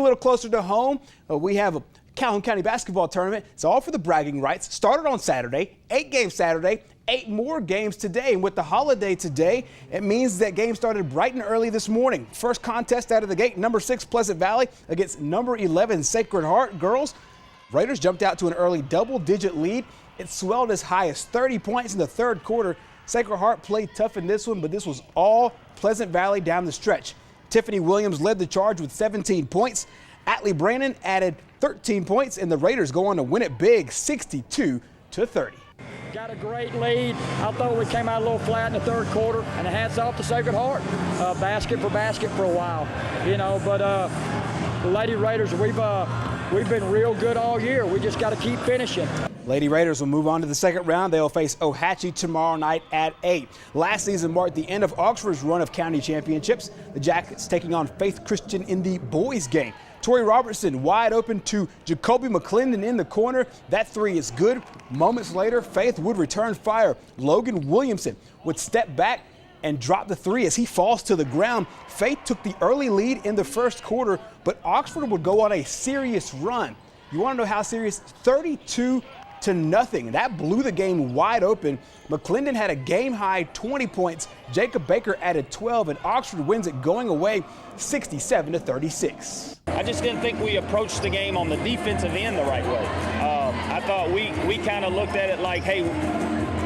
little closer to home, we have a Calhoun County basketball tournament. It's all for the bragging rights. Started on Saturday, 8-game Saturday, 8 more games today. And with the holiday today, it means that game started bright and early this morning. First contest out of the gate, number 6 Pleasant Valley against number 11 Sacred Heart girls. Raiders jumped out to an early double-digit lead. It swelled as high as 30 points in the third quarter. Sacred Heart played tough in this one, but this was all Pleasant Valley down the stretch. Tiffany Williams led the charge with 17 points. Atlee Brandon added 13 points, and the Raiders go on to win it big, 62-30. Got a great lead. I thought we came out a little flat in the third quarter, and hats off to Sacred Heart. Basket for a while, but the Lady Raiders, we've been real good all year. We just got to keep finishing. Lady Raiders will move on to the second round. They'll face Ohatchee tomorrow night at 8. Last season marked the end of Oxford's run of county championships. The Jackets taking on Faith Christian in the boys game. Tori Robertson wide open to Jacoby McClendon in the corner. That three is good. Moments later, Faith would return fire. Logan Williamson would step back and drop the three as he falls to the ground. Faith took the early lead in the first quarter, but Oxford would go on a serious run. You want to know how serious? 32-0. That blew the game wide open. McClendon had a game-high 20 points. Jacob Baker added 12, and Oxford wins it going away 67-36. I just didn't think we approached the game on the defensive end the right way. I thought we kind of looked at it like, hey,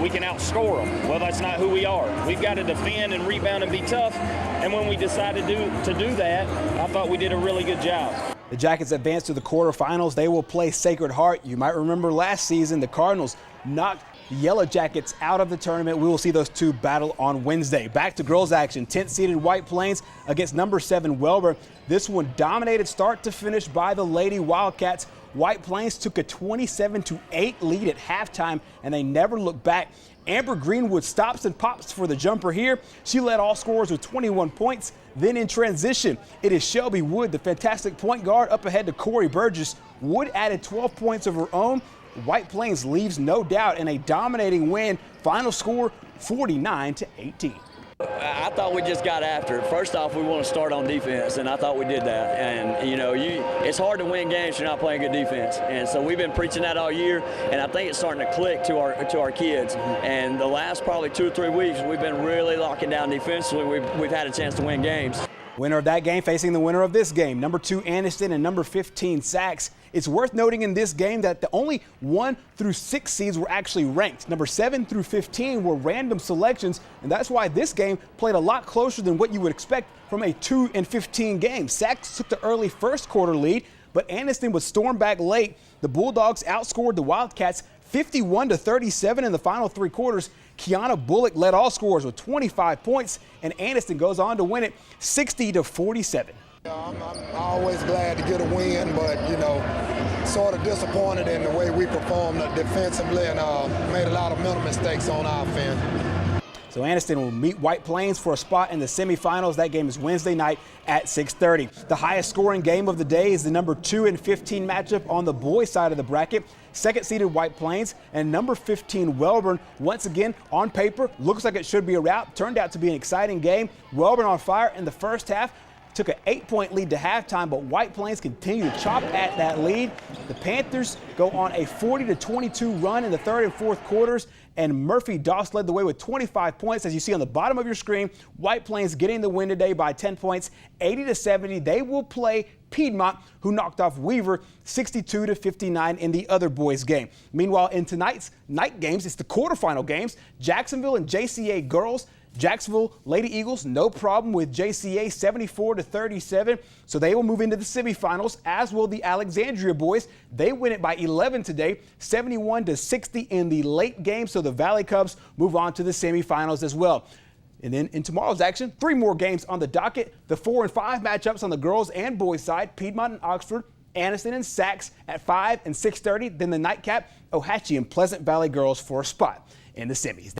we can outscore them. Well, that's not who we are. We've got to defend and rebound and be tough. And when we decided to do that, I thought we did a really good job. The Jackets advance to the quarterfinals. They will play Sacred Heart. You might remember last season the Cardinals knocked the Yellow Jackets out of the tournament. We will see those two battle on Wednesday. Back to girls action. 10th-seeded White Plains against number 7 Welborn. This one dominated start to finish by the Lady Wildcats. White Plains took a 27-8 lead at halftime, and they never looked back. Amber Greenwood stops and pops for the jumper here. She led all scorers with 21 points. Then in transition, it is Shelby Wood, the fantastic point guard, up ahead to Corey Burgess. Wood added 12 points of her own. White Plains leaves no doubt in a dominating win. Final score 49-18. I thought we just got after it. First off, we want to start on defense, and I thought we did that. And, it's hard to win games if you're not playing good defense. And so we've been preaching that all year, and I think it's starting to click to our kids. And the last probably 2 or 3 weeks, we've been really locking down defensively. We've had a chance to win games. Winner of that game facing the winner of this game, number 2 Anniston and number 15 Sachs. It's worth noting in this game that the only 1 through 6 seeds were actually ranked. Number 7 through 15 were random selections, and that's why this game played a lot closer than what you would expect from a 2 and 15 game. Sachs took the early first quarter lead, but Anniston would storm back late. The Bulldogs outscored the Wildcats 51-37 in the final 3 quarters. Kiana Bullock led all scorers with 25 points, and Anniston goes on to win it 60-47. I'm always glad to get a win, but, sort of disappointed in the way we performed defensively and made a lot of mental mistakes on offense. So Anniston will meet White Plains for a spot in the semifinals. That game is Wednesday night at 6:30. The highest scoring game of the day is the number 2 and 15 matchup on the boys' side of the bracket. Second-seeded White Plains and number 15 Welborn. Once again, on paper, looks like it should be a wrap. Turned out to be an exciting game. Welborn on fire in the first half. Took an 8-point lead to halftime, but White Plains continue to chop at that lead. The Panthers go on a 40-22 run in the third and fourth quarters, and Murphy Doss led the way with 25 points. As you see on the bottom of your screen, White Plains getting the win today by 10 points, 80-70. They will play Piedmont, who knocked off Weaver 62-59 in the other boys game. Meanwhile, in tonight's night games, it's the quarterfinal games. Jacksonville and JCA girls. Jacksonville Lady Eagles, no problem with JCA 74-37, so they will move into the semifinals, as will the Alexandria boys. They win it by 11 today, 71-60 in the late game, so the Valley Cubs move on to the semifinals as well. And then in tomorrow's action, 3 more games on the docket. The 4 and 5 matchups on the girls and boys side, Piedmont and Oxford, Anniston and Sachs at 5 and 6:30. Then the nightcap, Ohatchee and Pleasant Valley girls for a spot in the semis.